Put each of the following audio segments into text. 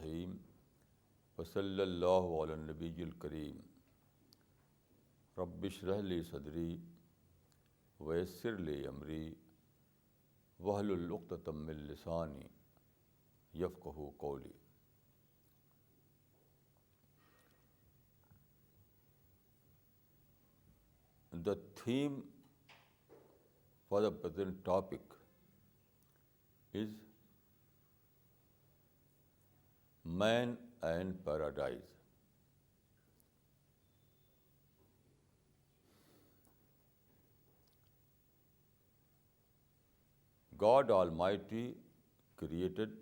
الرحیم وصلی اللہ علی النبی الکریم رب اشرح لی صدری ویسر لی امری واحلل عقدۃ من لسانی یفقہوا قولی. The theme for the present topic is man and paradise. God Almighty created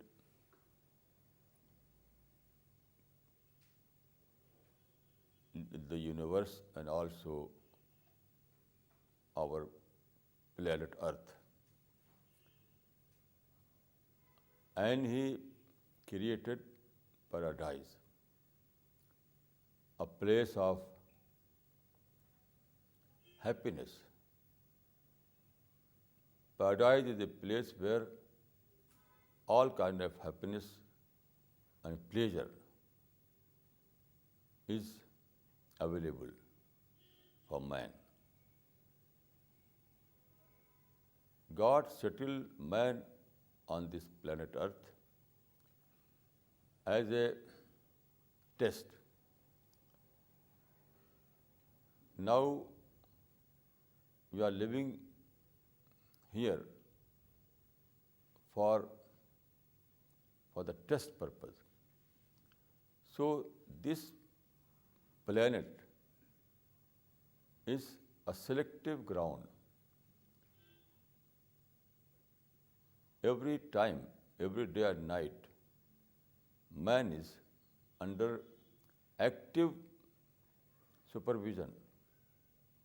the universe and also our planet Earth. And He created paradise, a place of happiness. Paradise is a place where all kind of happiness and pleasure is available for man. God settled man on this planet Earth as a test. Now we are living here for the test purpose. So this planet is a selective ground. Every time, every day and night, man is under active supervision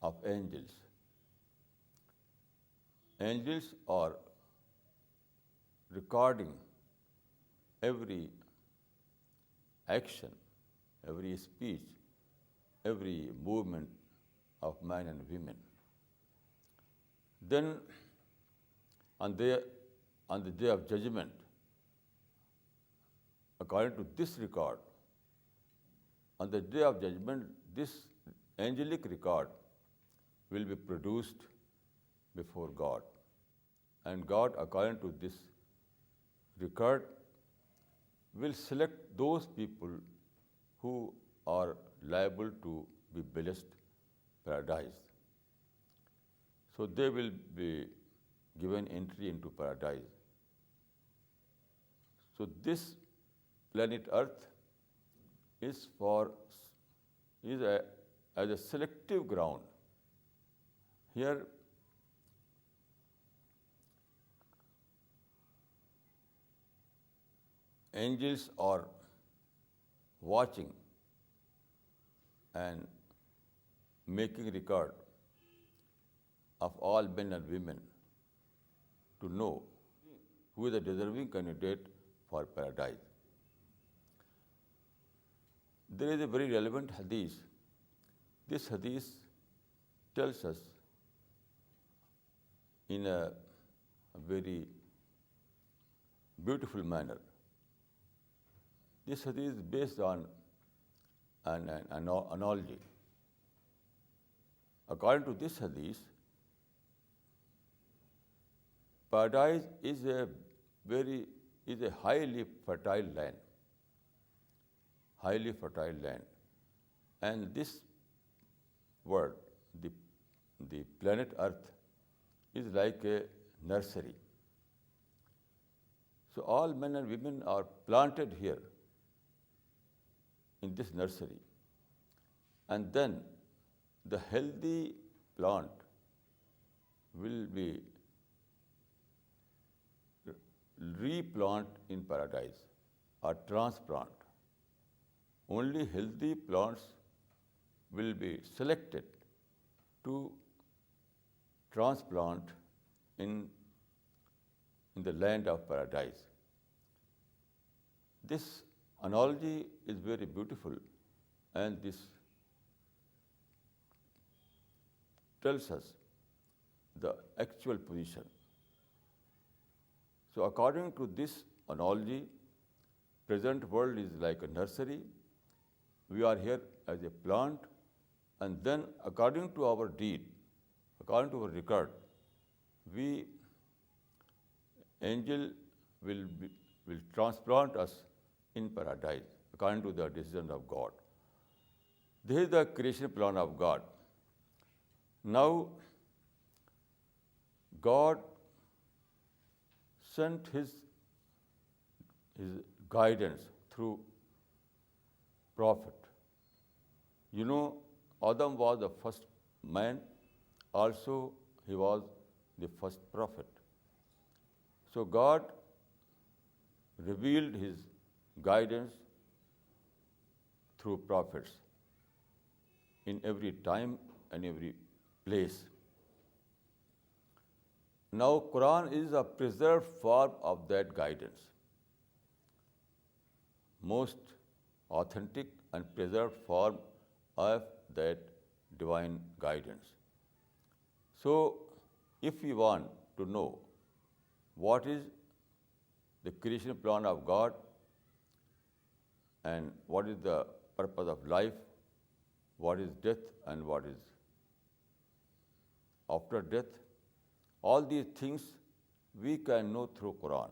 of angels. Angels are recording every action, every speech, every movement of men and women. Then on the day of judgment, according to this record, on the day of judgment, this angelic record will be produced before God. And God, according to this record, will select those people who are liable to be blessed paradise. So they will be given entry into paradise. So this planet Earth is as a selective ground. Here angels are watching and making record of all men and women to know who is the deserving candidate for paradise. There is a very relevant hadith. This hadith tells us in a very beautiful manner. This hadith is based on an analogy. According to this hadith, paradise is a highly fertile land. Highly fertile land. And this world, the planet Earth, is like a nursery. So all men and women are planted here in this nursery. And then the healthy plant will be replant in paradise or transplant. Only healthy plants will be selected to transplant in the land of paradise. This analogy is very beautiful, and this tells us the actual position. So according to this analogy, present world is like a nursery. We are here as a plant, and then according to our deed, according to our record, we angel will transplant us in paradise according to the decision of God. This is the creation plan of God. Now, God sent His guidance through prophet. You know, Adam was the first man, also he was the first prophet. So God revealed His guidance through prophets in every time and every place. Now, Quran is a preserved form of that guidance, most authentic and preserved form of that divine guidance. So, if we want to know what is the creation plan of God and what is the purpose of life, what is death and what is after death, all these things we can know through Quran.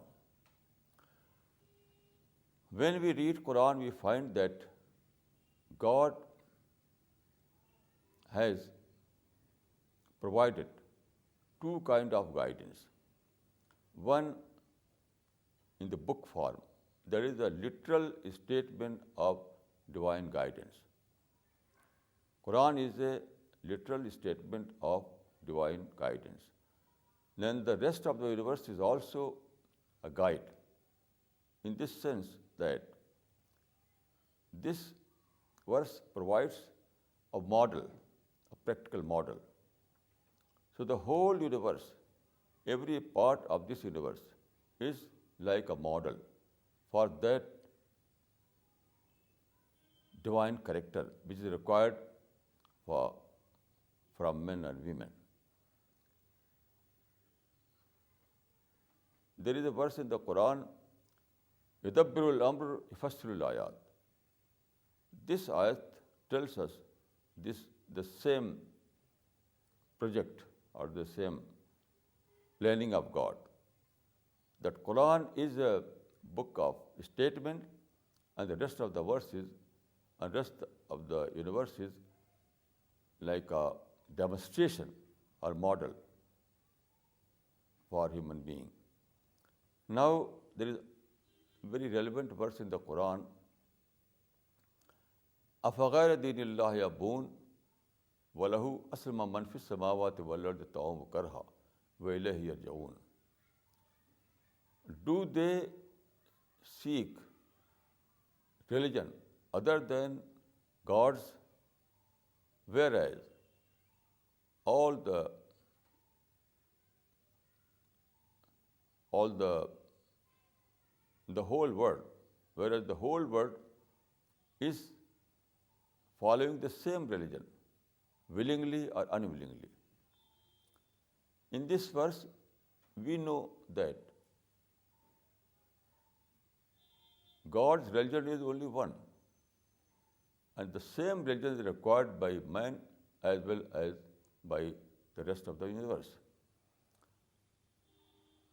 When we read Quran, we find that God has provided two kinds of guidance. One, in the book form, there is a literal statement of divine guidance. Quran is a literal statement of divine guidance. Then the rest of the universe is also a guide, in this sense that this verse provides a model, a practical model. So the whole universe, every part of this universe is like a model for that divine character which is required from men and women. There is a verse in the Quran, يُدَبِّرُ الْأَمْرُ يُفَصِّلُ الْآيَاتِ. This ayat tells us the same project or the same planning of God. That Quran is a book of statement, and the rest of the verses and rest of the universe is like a demonstration or model for human being. Now, there is a very relevant verse in the Quran. أَفَغَيْرَ دِينِ اللَّهِ يَبْغُونَ وَلَهُ أَسْلَمَ مَنْ فِي السَّمَاوَاتِ وَالْأَرْضِ طَوْعًا وَكَرْهًا وَإِلَيْهِ يَرْجَعُونَ. Do they seek religion other than God's, whereas all the whole world is following the same religion, willingly or unwillingly. In this verse, we know that God's religion is only one, and the same religion is required by man as well as by the rest of the universe.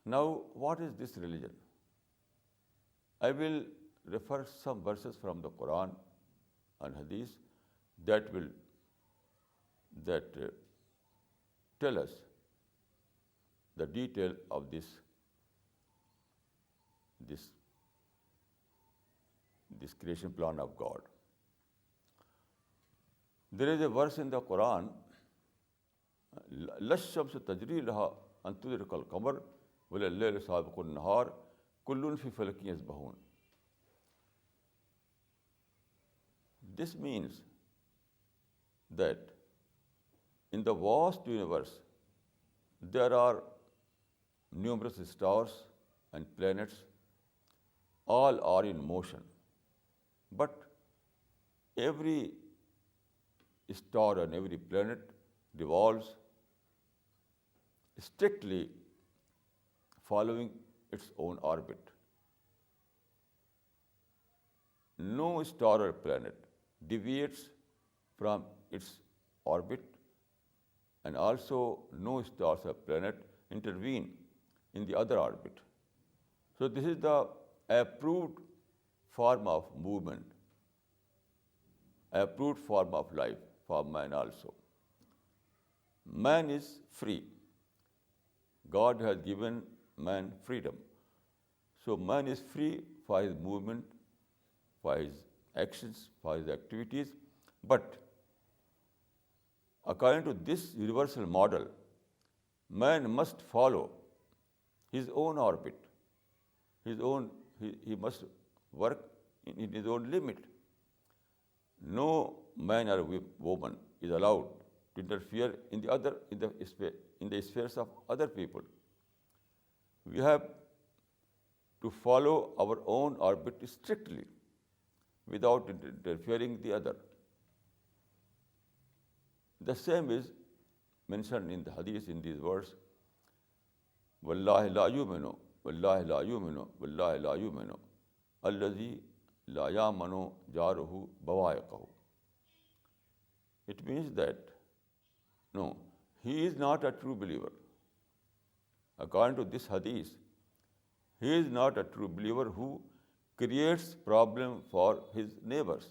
Now, what is this religion? I will refer some verses from the Quran and Hadith that tell us the detail of this creation plan of God. There is a verse in the Quran, لَا الشَّمْسُ تَجْرِي لَهَا أَن تُدْرِكَ الْقَمَرَ وَلَا اللَّيْلُ سَابِقُ النَّهَارِ كُلٌّ فِي فَلَكٍ يَسْبَحُونَ. This means that in the vast universe there are numerous stars and planets, all are in motion. But every star and every planet revolves strictly following its own orbit. no star or planet deviates from its orbit, and also no stars or planet intervene in the other orbit. So this is the approved form of movement, approved form of life for man also. Man is free. God has given man freedom. So man is free for his movement, for his actions, for his activities. But according to this universal model, man must follow his own orbit. He must work in his own limit. No man or woman is allowed to interfere in the spheres of other people. We have to follow our own orbit strictly without interfering the other. The same is mentioned in the hadith in these words, Wallahi la yuminu, Wallahi la yuminu, Wallahi la yuminu, Allazi la yamanu jaruhu bawaiqahu. It means that, no, he is not a true believer. According to this hadith, he is not a true believer who creates problem for his neighbors.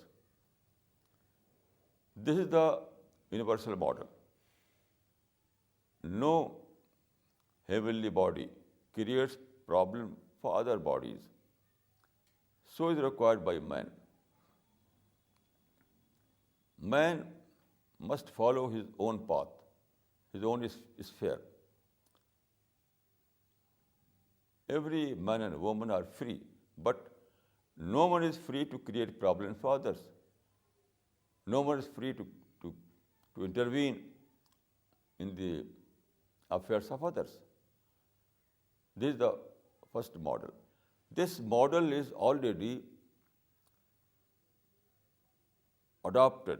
This is the universal model. No heavenly body creates problem for other bodies. So is required by man. Man must follow his own path, his own sphere. Every man and woman are free, but no one is free to create problems for others. No one is free to intervene in the affairs of others. This is the first model. This model is already adopted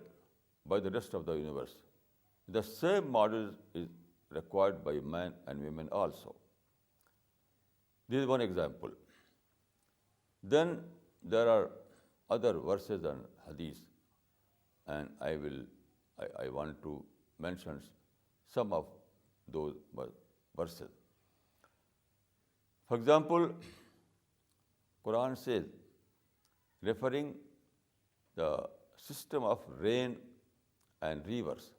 by the rest of the universe. The same model is required by men and women also. This is one example. Then there are other verses and hadiths, and I want to mention some of those verses. For example, Quran says, referring the system of rain and rivers,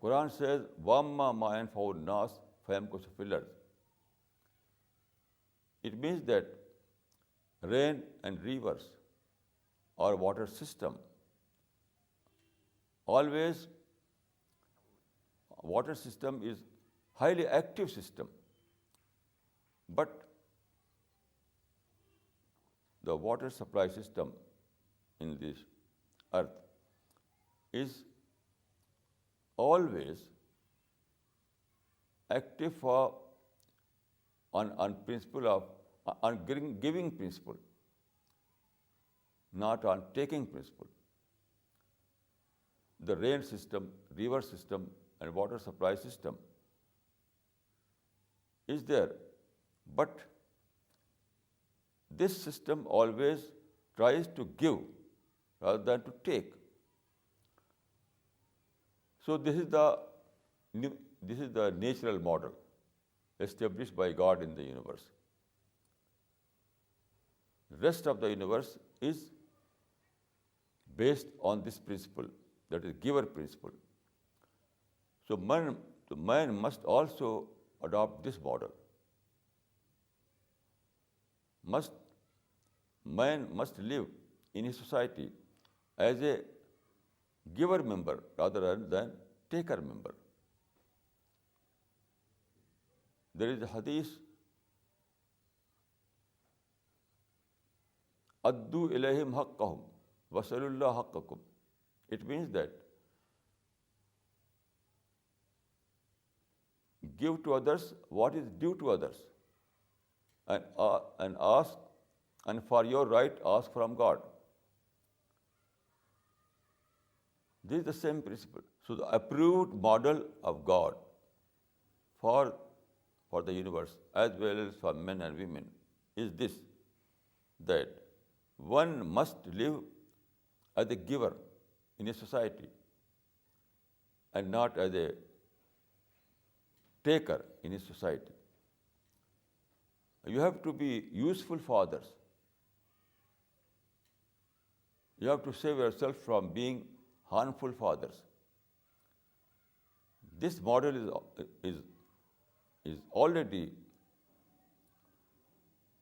Quran says, وَأَمَّا مَا يَنْفَعُ النَّاسَ فَيَمْكُثُ فِي الْأَرْضِ. It means that rain and rivers or water system, always water system is highly active system. But the water supply system in this earth is always active for on principle of on giving principle, not on taking principle. The rain system, river system, and water supply system is there, but this system always tries to give rather than to take. So this is the natural model established by God in the universe. The rest of the universe is based on this principle, that is giver principle. So man must also adopt this model. Man must live in his society as a giver member rather than taker member. There is a hadith, Addu ilayhim haqqahum wasalullah haqqakum. It means that give to others what is due to others, and ask, and for your right ask from God. This is the same principle. So the approved model of God for the universe as well as for men and women is this, that one must live as a giver in a society and not as a taker in a society. You have to be useful fathers. You have to save yourself from being harmful fathers. This model is already,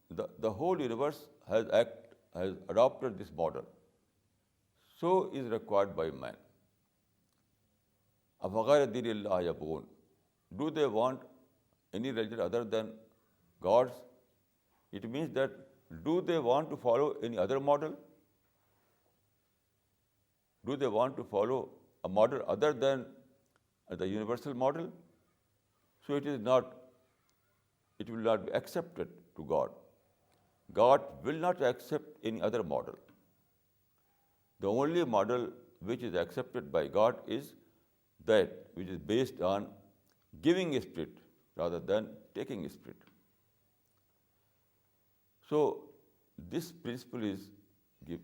the whole universe has adopted this model. So is required by man. أَفَغَيْرَ دِينِ اللَّهِ يَبْغُونَ. Do they want any religion other than God's? It means that, do they want to follow any other model? Do they want to follow a model other than the universal model? So it will not be accepted to God. God will not accept any other model. The only model which is accepted by God is that which is based on giving a spirit rather than taking a spirit. So this principle you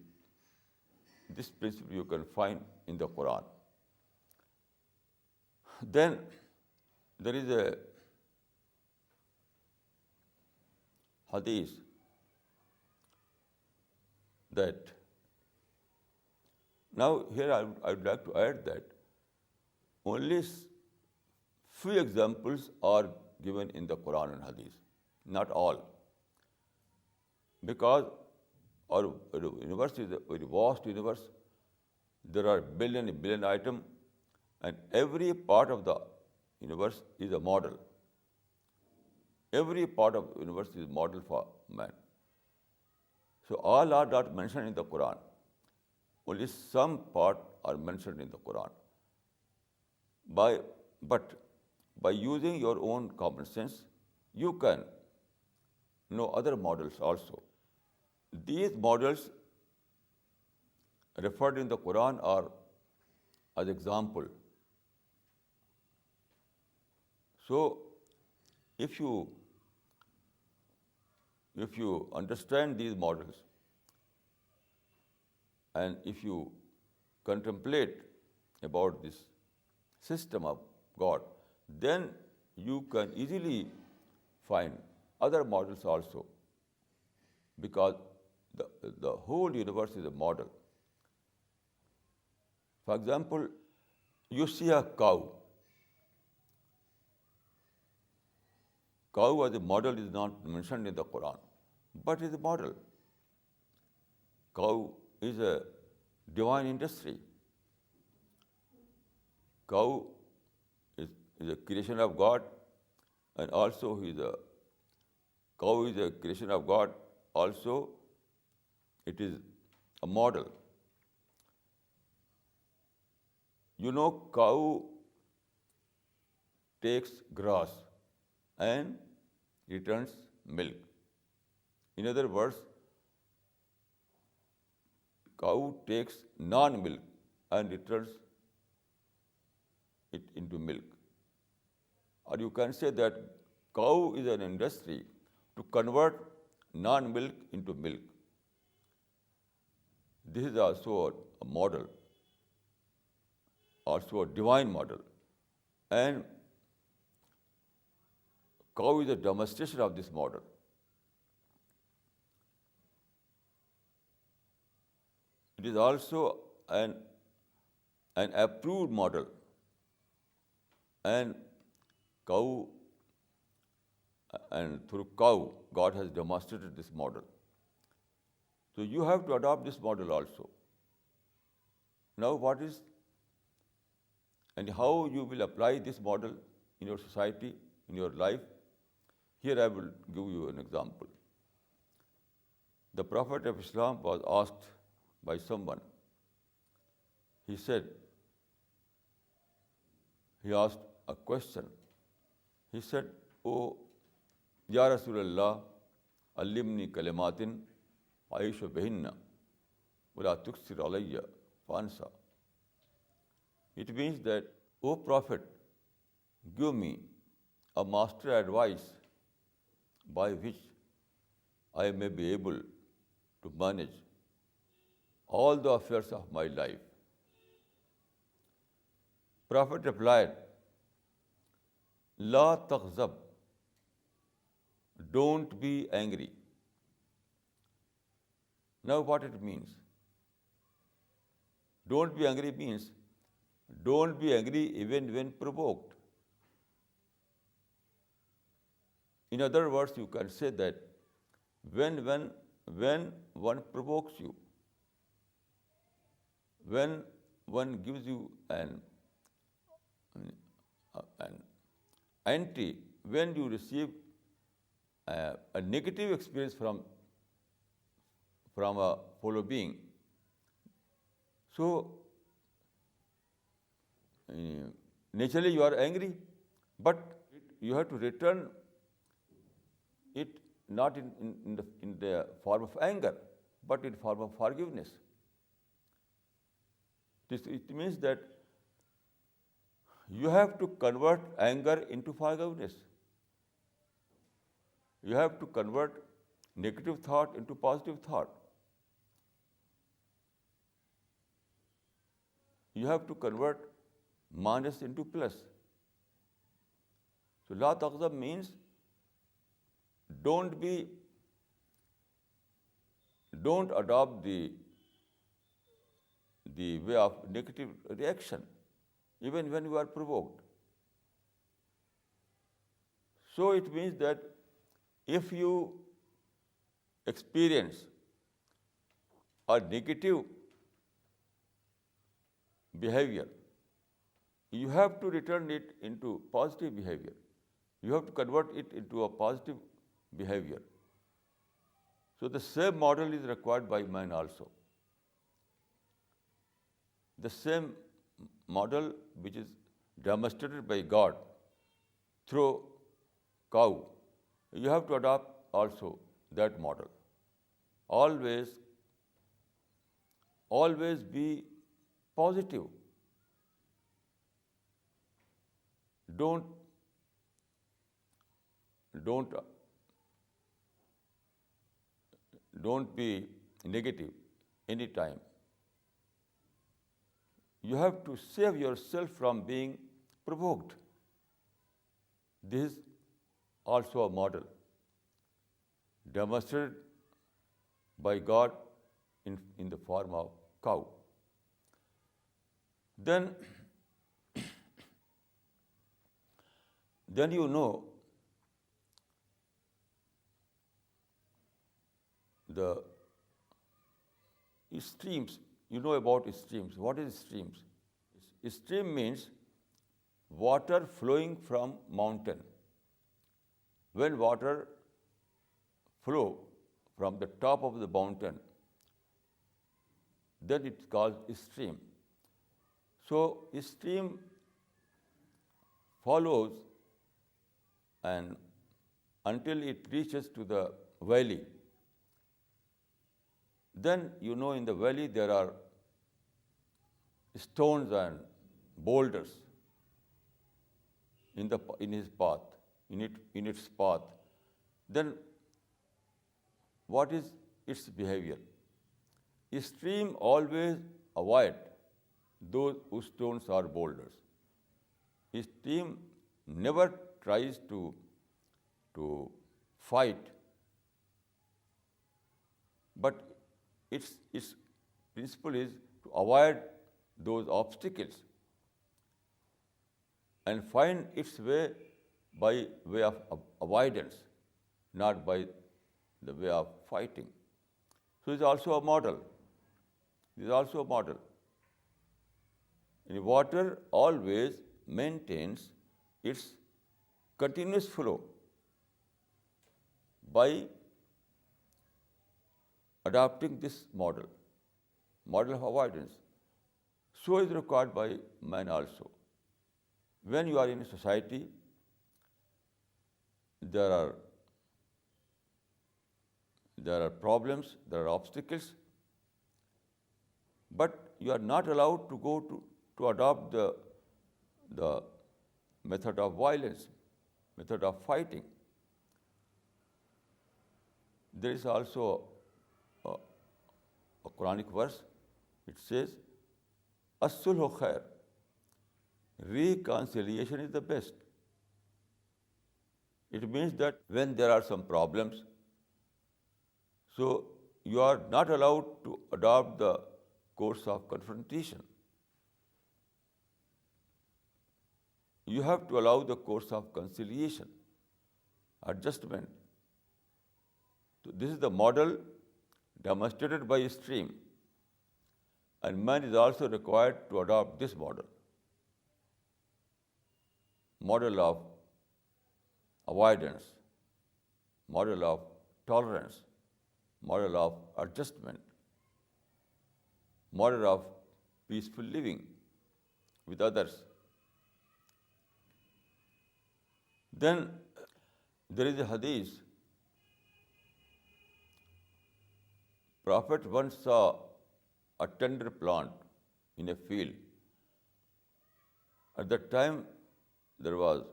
can find in the Quran. Then there is a hadith that, now here I would like to add that only few examples are given in the Quran and hadith, not all, because our universe is a very vast universe. There are billion items, and every part of the universe is a model. Every part of the universe is a model for man. So all are not mentioned in the Quran. Only some part are mentioned in the Quran. But by using your own common sense, you can know other models also. These models referred in the Quran are as example. So if you understand these models, and if you contemplate about this system of God, then you can easily find other models also, because the whole universe is a model. For example, you see a cow. Cow as a model is not mentioned in the Quran, but is a model. Cow is a divine industry. Cow is a creation of God, and also cow is a creation of God. Also, it is a model. You know, cow takes grass and returns milk. In other words, cow takes non-milk and returns it into milk. Or you can say that cow is an industry to convert non-milk into milk. This is also a model, also a divine model. And cow is a demonstration of this model. It is also an approved model. And through cow, God has demonstrated this model. So you have to adopt this model also. Now and how you will apply this model in your society, in your life? Here I will give you an example. The Prophet of Islam was asked by someone. He asked a question. He said, "Oh, Ya Rasulallah, allimni kalimatin aishu bihinna, wala tuksir alayya fansa." It means that, "O Prophet, give me a master advice by which I may be able to manage all the affairs of my life. Prophet replied, La taghzab, don't be angry. Now what it means? Don't be angry means don't be angry even when provoked. In other words, you can say that when one provokes you, when one gives you an entry, when you receive a negative experience from a fellow being, so naturally you are angry, but you have to return it not in the form of anger, but in form of forgiveness. It means that you have to convert anger into forgiveness. You have to convert negative thought into positive thought. You have to convert minus into plus. So La Taqzab means don't adopt the way of negative reaction, even when you are provoked. So it means that if you experience a negative behavior, you have to return it into positive behavior. You have to convert it into a positive behavior. So the same model is required by man also. The same model which is demonstrated by God through cow, you have to adopt also that model. Always be positive. Don't be negative any time. You have to save yourself from being provoked. This is also a model demonstrated by God in the form of cow. Then you know the streams. You know about streams. What is streams? Stream means water flowing from mountain. When water flow from the top of the mountain, then it's called stream. So stream follows and until it reaches to the valley. Then you know in the valley there are stones and boulders in its path. Then what is its behavior? A stream always avoid those stones or boulders. A stream never tries to fight, but its principle is to avoid those obstacles and find its way by way of avoidance, not by the way of fighting. So it's also a model. This is also a model. And water always maintains its continuous flow by adopting this model of avoidance. So is required by man also. When you are in a society, there are problems, there are obstacles, but you are not allowed to go to adopt the method of violence, method of fighting. There is also a Quranic verse It says, as-sulhu khair. Reconciliation is the best. It means that when there are some problems, so you are not allowed to adopt the course of confrontation. You have to allow the course of conciliation, adjustment. So this is the model demonstrated by stream, and man is also required to adopt this model. Model of avoidance, model of tolerance, model of adjustment, model of peaceful living with others. Then there is a hadith. Prophet once saw a tender plant in a field. At that time, there were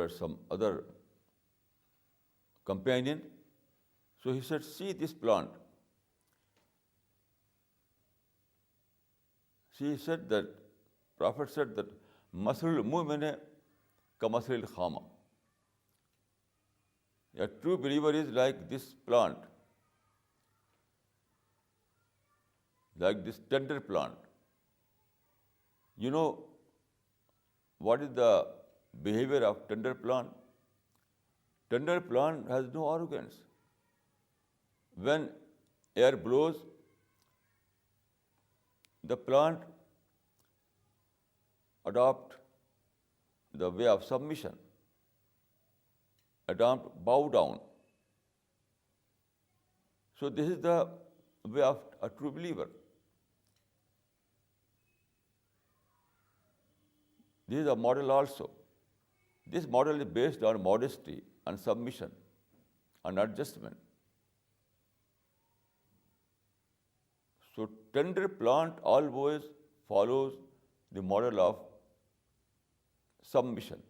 some other companion. So he said, "See this plant." She said that, Prophet said that, "Masalul mu'mini kamasalil khama." A true believer is like this plant, like this tender plant. You know what is the behavior of tender plant? Tender plant has no arrogance. When air blows, the plant adopt the way of submission, adopt bow down. So this is the way of a true believer. This is a model also. This model is based on modesty and submission and adjustment. So tender plant always follows the model of submission.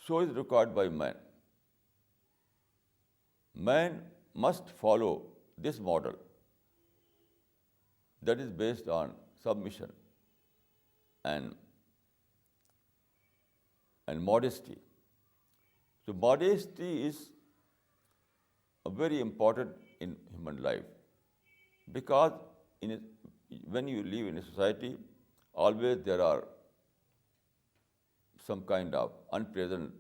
So is required by man. Man must follow this model that is based on submission and modesty. So modesty is very important in human life, because when you live in a society, always there are some kind of unpleasant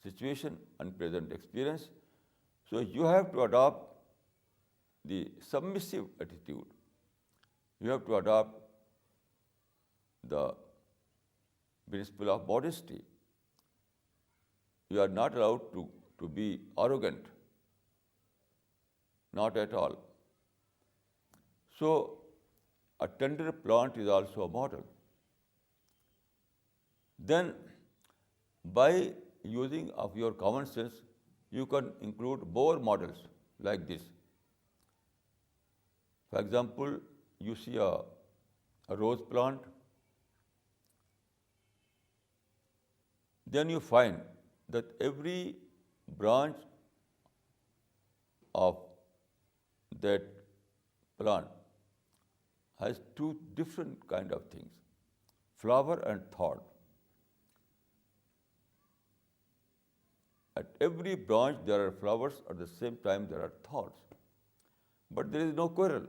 situation, unpleasant experience. So you have to adopt the submissive attitude. You have to adopt the principle of modesty. You are not allowed to be arrogant. Not at all. So a tender plant is also a model. Then by using of your common sense, you can include more models like this. For example, you see a rose plant, then you find that every branch of that plant has two different kind of things, flower and thorn. At every branch there are flowers, at the same time there are thorns. But there is no quarrel,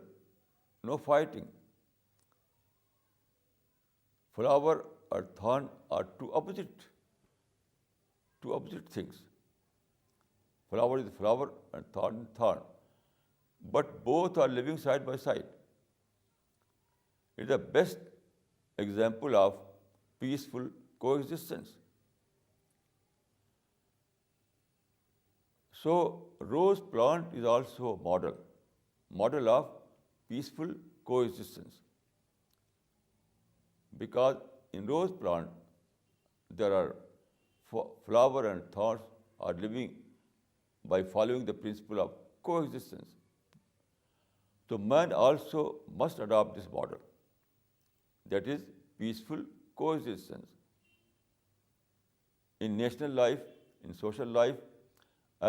no fighting. Flower or thorn are two opposite things. Flower is flower and thorn is thorn. But both are living side by side. It is the best example of peaceful coexistence. So rose plant is also a model of peaceful coexistence. Because in rose plant there are flower and thorns are living by following the principle of coexistence. So man also must adopt this model, that is peaceful coexistence. In national life, in social life,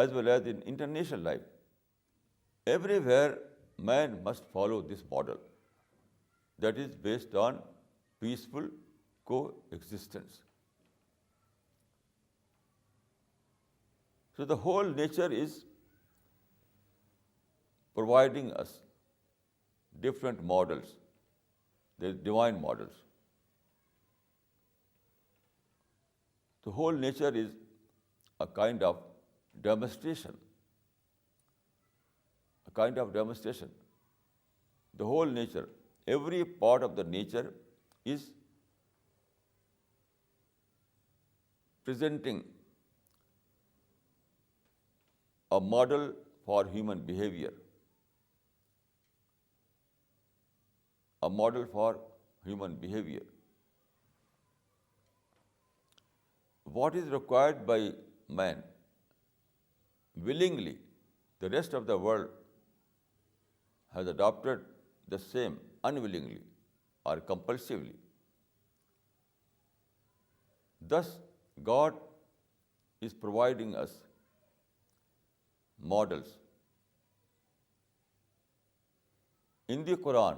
as well as in international life. Everywhere, man must follow this model that is based on peaceful coexistence. So the whole nature is providing us different models, the divine models. The whole nature is a kind of demonstration, a kind of demonstration. The whole nature, every part of the nature is presenting a model for human behavior, a model for human behavior. What is required by man? Willingly, the rest of the world has adopted the same unwillingly or compulsively. Thus, God is providing us models. In the Quran,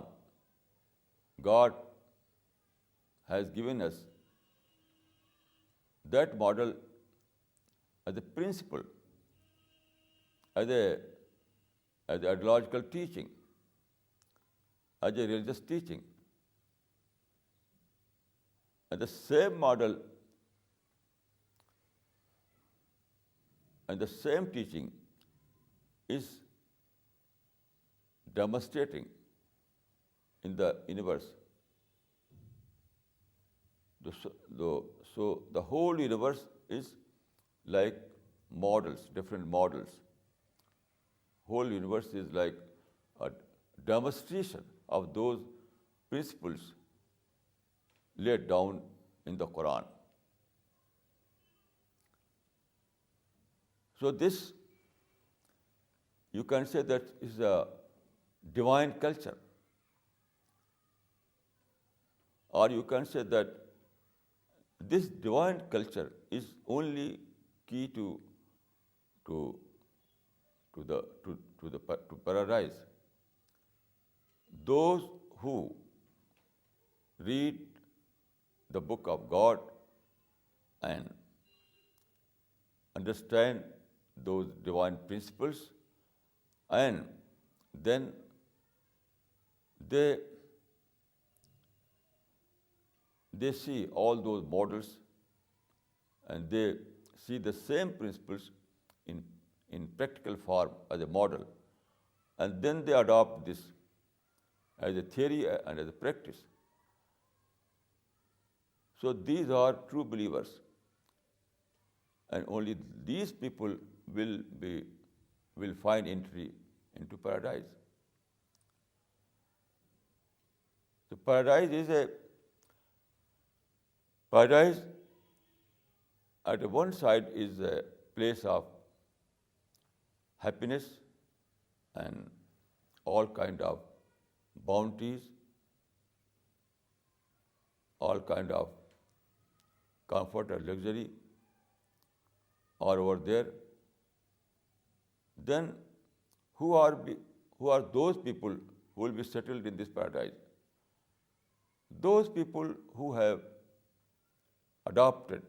God has given us that model as a principle, as an ideological teaching, as a religious teaching. And the same model and the same teaching is demonstrating in the universe. So the whole universe is like models, different models. Whole universe is like a demonstration of those principles laid down in the Quran. So this, you can say that is a divine culture. Or you can say that this divine culture is only key to paradise. Those who read the book of God and understand those divine principles, and then they see all those models, and they see the same principles in practical form as a model, and then they adopt this as a theory and as a practice. So these are true believers, and only these people will find entry into paradise. So paradise at one side is a place of happiness and all kind of bounties, all kind of comfort and luxury are over there. Then who are those people who will be settled in this paradise? Those people who have adopted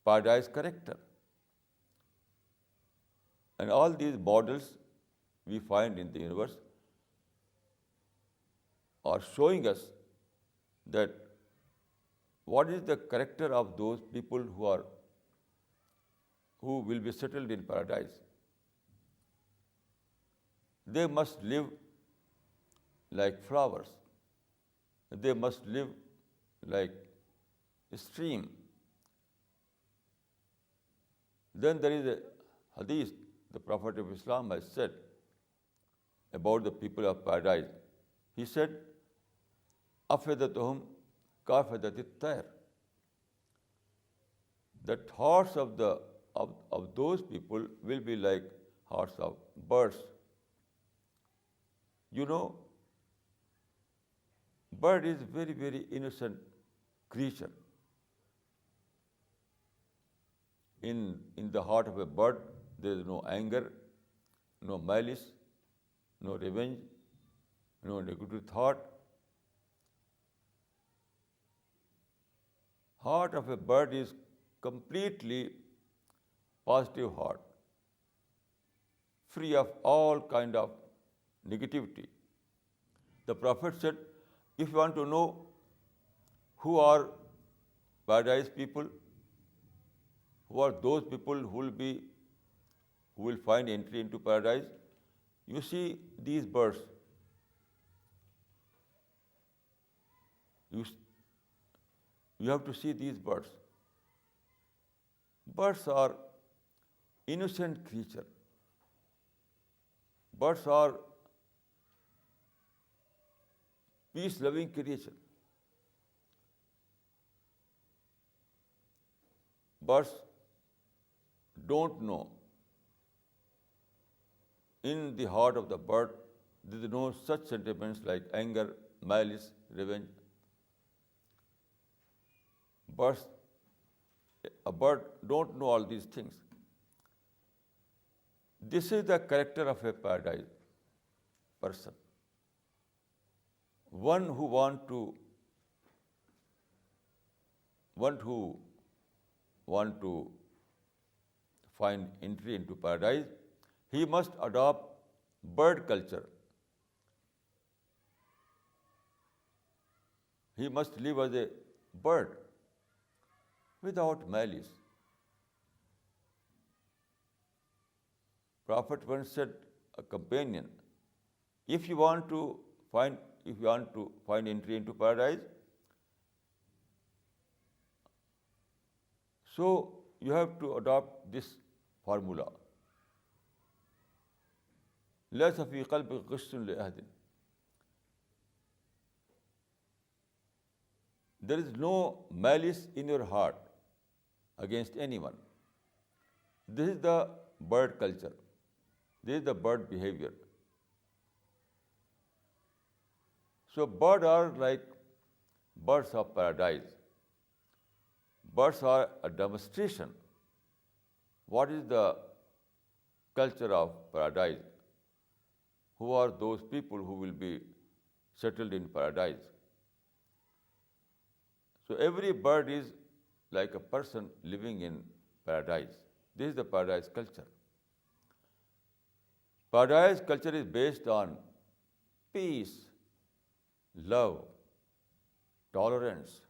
paradise character. And all these models we find in the universe are showing us that what is the character of those people who will be settled in paradise. They must live like flowers. They must live like a stream. Then there is a hadith the Prophet of Islam has said about the people of paradise. He said, "Afidatuhum kafidatit tayr." The hearts of those people will be like hearts of birds. You know, bird is very, very innocent creature. In the heart of a bird, there is no anger, no malice, no revenge, no negative thought. Heart of a bird is completely positive heart, free of all kind of negativity. The Prophet said, if you want to know who are paradise people, who are those people who will find entry into paradise, you see these birds. You have to see these birds. Birds are innocent creature. Birds are peace-loving creature. Birds don't know. In the heart of the bird, there is no such sentiments like anger, malice, revenge. A bird don't know all these things. This is the character of a paradise person. One who want to find entry into paradise, he must adopt bird culture. He must live as a bird without malice. Prophet once said, a companion, if you want to find entry into paradise, so you have to adopt this formula. لَيْسَ فِي قَلْبِكَ غِشٌّ لِأَحَدٍ. There is no malice in your heart against anyone. This is the bird culture. This is the bird behavior. So birds are like birds of paradise. Birds are a demonstration. What is the culture of paradise? Who are those people who will be settled in paradise? So every bird is like a person living in paradise. This is the paradise culture. Paradise culture is based on peace, love, tolerance,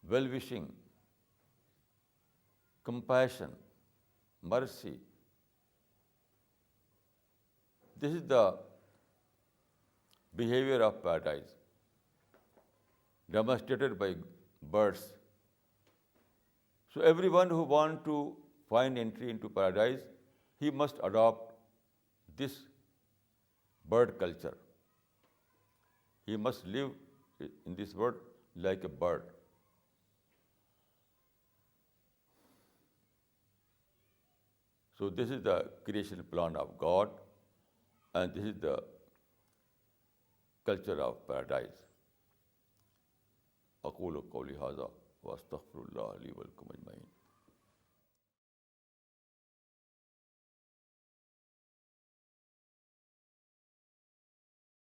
well-wishing, compassion, mercy. This is the behavior of paradise, demonstrated by birds. So everyone who wants to find entry into paradise, he must adopt this bird culture. He must live in this world like a bird. So this is the creation plan of God, and this is the culture of paradise. أقول قولي هذا وأستغفر الله لي ولكم أجمعين.